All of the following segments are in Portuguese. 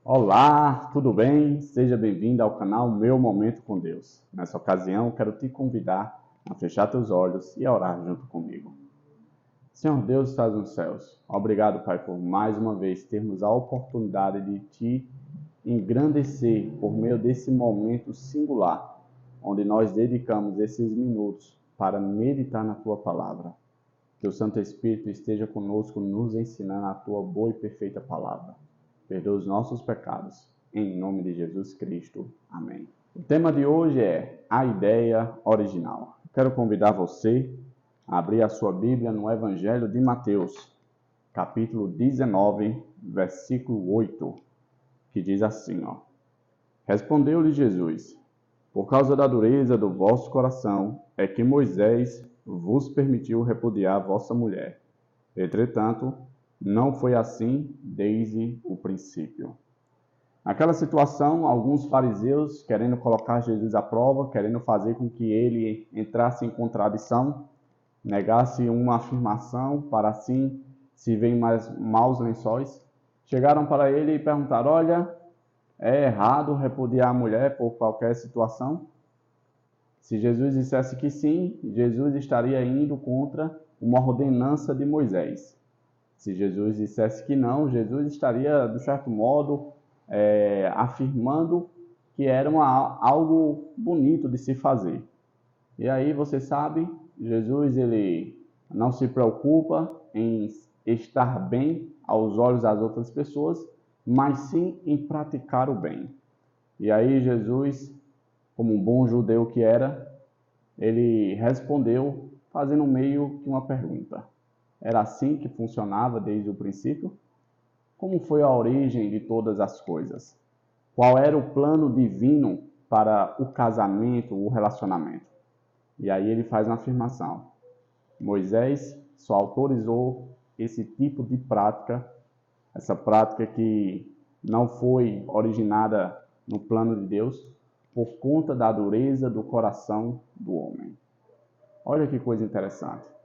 Olá, tudo bem? Seja bem-vindo ao canal Meu Momento com Deus. Nessa ocasião, quero te convidar a fechar teus olhos e a orar junto comigo. Senhor Deus, estás nos céus. Obrigado, Pai, por mais uma vez termos a oportunidade de te engrandecer por meio desse momento singular, onde nós dedicamos esses minutos para meditar na tua palavra. Que o Santo Espírito esteja conosco, nos ensinando a tua boa e perfeita palavra. Perdoa os nossos pecados. Em nome de Jesus Cristo. Amém. O tema de hoje é a ideia original. Quero convidar você a abrir a sua Bíblia no Evangelho de Mateus, capítulo 19, versículo 8, que diz assim, Respondeu-lhe Jesus: Por causa da dureza do vosso coração é que Moisés vos permitiu repudiar vossa mulher. Entretanto, não foi assim desde o princípio. Naquela situação, alguns fariseus, querendo colocar Jesus à prova, querendo fazer com que ele entrasse em contradição, negasse uma afirmação para assim se ver em maus lençóis, chegaram para ele e perguntaram: olha, é errado repudiar a mulher por qualquer situação? Se Jesus dissesse que sim, Jesus estaria indo contra uma ordenança de Moisés. Se Jesus dissesse que não, Jesus estaria, de certo modo, afirmando que era algo bonito de se fazer. E aí, você sabe, Jesus ele não se preocupa em estar bem aos olhos das outras pessoas, mas sim em praticar o bem. E aí, Jesus, como um bom judeu que era, ele respondeu fazendo meio que uma pergunta. Era assim que funcionava desde o princípio? Como foi a origem de todas as coisas? Qual era o plano divino para o casamento, o relacionamento? E aí ele faz uma afirmação. Moisés só autorizou esse tipo de prática, essa prática que não foi originada no plano de Deus, por conta da dureza do coração do homem. Olha que coisa interessante.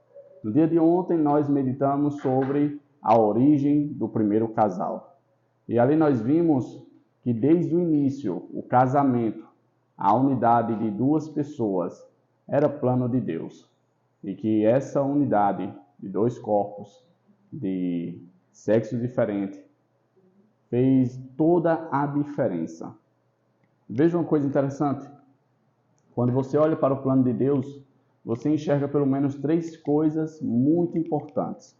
No dia de ontem, nós meditamos sobre a origem do primeiro casal. E ali nós vimos que desde o início, o casamento, a unidade de duas pessoas, era plano de Deus. E que essa unidade de dois corpos, de sexo diferente, fez toda a diferença. Veja uma coisa interessante. Quando você olha para o plano de Deus, você enxerga pelo menos três coisas muito importantes.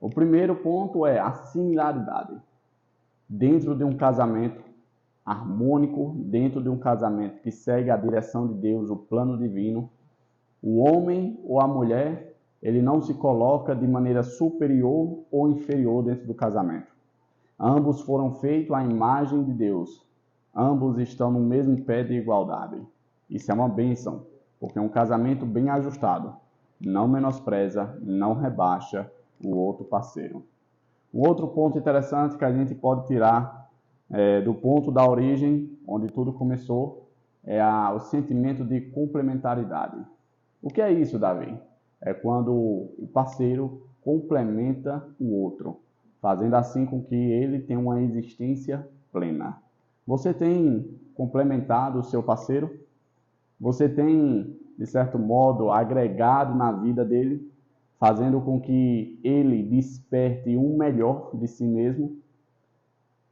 O primeiro ponto é a similaridade. Dentro de um casamento harmônico, dentro de um casamento que segue a direção de Deus, o plano divino, o homem ou a mulher, ele não se coloca de maneira superior ou inferior dentro do casamento. Ambos foram feitos à imagem de Deus. Ambos estão no mesmo pé de igualdade. Isso é uma bênção, porque um casamento bem ajustado não menospreza, não rebaixa o outro parceiro. Um outro ponto interessante que a gente pode tirar do ponto da origem, onde tudo começou, é o sentimento de complementaridade. O que é isso, Davi? É quando o parceiro complementa o outro, fazendo assim com que ele tenha uma existência plena. Você tem complementado o seu parceiro? Você tem, de certo modo, agregado na vida dele, fazendo com que ele desperte o melhor de si mesmo?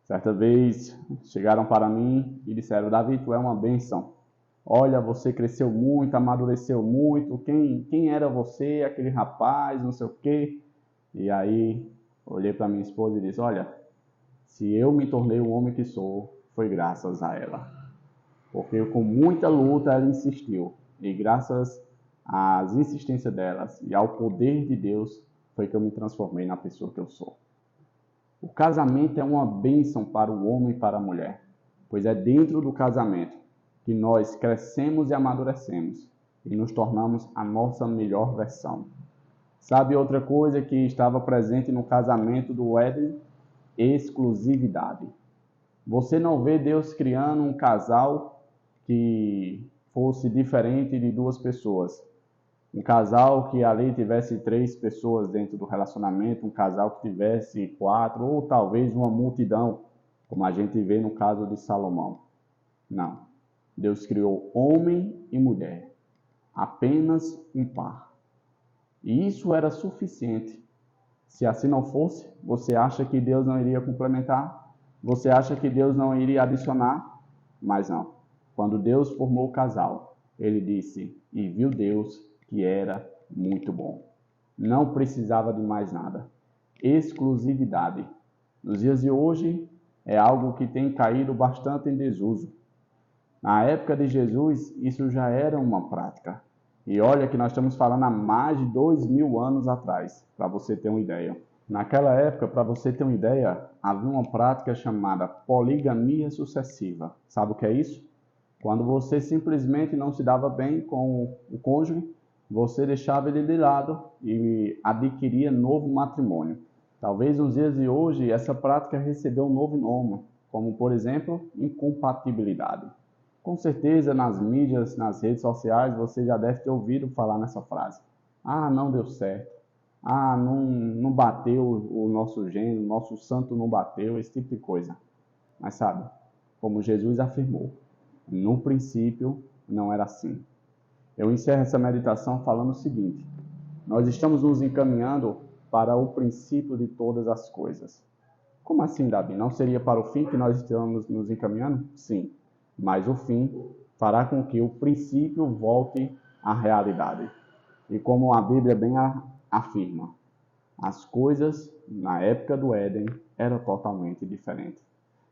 Certa vez chegaram para mim e disseram: Davi, tu é uma bênção. Olha, você cresceu muito, amadureceu muito. Quem era você, aquele rapaz, não sei o quê? E aí olhei para minha esposa e disse: olha, se eu me tornei o homem que sou, foi graças a ela. Porque com muita luta ela insistiu. E graças às insistências delas e ao poder de Deus, foi que eu me transformei na pessoa que eu sou. O casamento é uma bênção para o homem e para a mulher, pois é dentro do casamento que nós crescemos e amadurecemos e nos tornamos a nossa melhor versão. Sabe outra coisa que estava presente no casamento do Éden? Exclusividade. Você não vê Deus criando um casal que fosse diferente de duas pessoas. Um casal que ali tivesse 3 pessoas dentro do relacionamento, um casal que tivesse 4, ou talvez uma multidão, como a gente vê no caso de Salomão. Não. Deus criou homem e mulher, apenas um par. E isso era suficiente. Se assim não fosse, você acha que Deus não iria complementar? Você acha que Deus não iria adicionar? Mas não. Quando Deus formou o casal, ele disse, e viu Deus que era muito bom. Não precisava de mais nada. Exclusividade. Nos dias de hoje, é algo que tem caído bastante em desuso. Na época de Jesus, isso já era uma prática. E olha que nós estamos falando há mais de 2000 anos atrás, para você ter uma ideia. Naquela época, para você ter uma ideia, havia uma prática chamada poligamia sucessiva. Sabe o que é isso? Quando você simplesmente não se dava bem com o cônjuge, você deixava ele de lado e adquiria novo matrimônio. Talvez nos dias de hoje essa prática recebeu um novo nome, como por exemplo, incompatibilidade. Com certeza nas mídias, nas redes sociais, você já deve ter ouvido falar nessa frase. Ah, não deu certo. Ah, não bateu o nosso gênero, o nosso santo não bateu, esse tipo de coisa. Mas sabe, como Jesus afirmou, no princípio não era assim. Eu encerro essa meditação falando o seguinte: nós estamos nos encaminhando para o princípio de todas as coisas. Como assim, Davi? Não seria para o fim que nós estamos nos encaminhando? Sim, mas o fim fará com que o princípio volte à realidade. E como a Bíblia bem afirma, as coisas na época do Éden eram totalmente diferentes.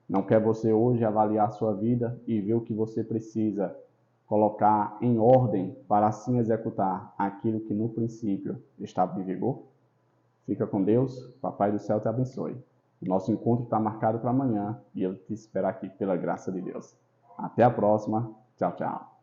Não quer você hoje avaliar a sua vida e ver o que você precisa colocar em ordem para assim executar aquilo que no princípio estava em vigor? Fica com Deus, Papai do Céu te abençoe. O nosso encontro está marcado para amanhã e eu te espero aqui pela graça de Deus. Até a próxima. Tchau, tchau.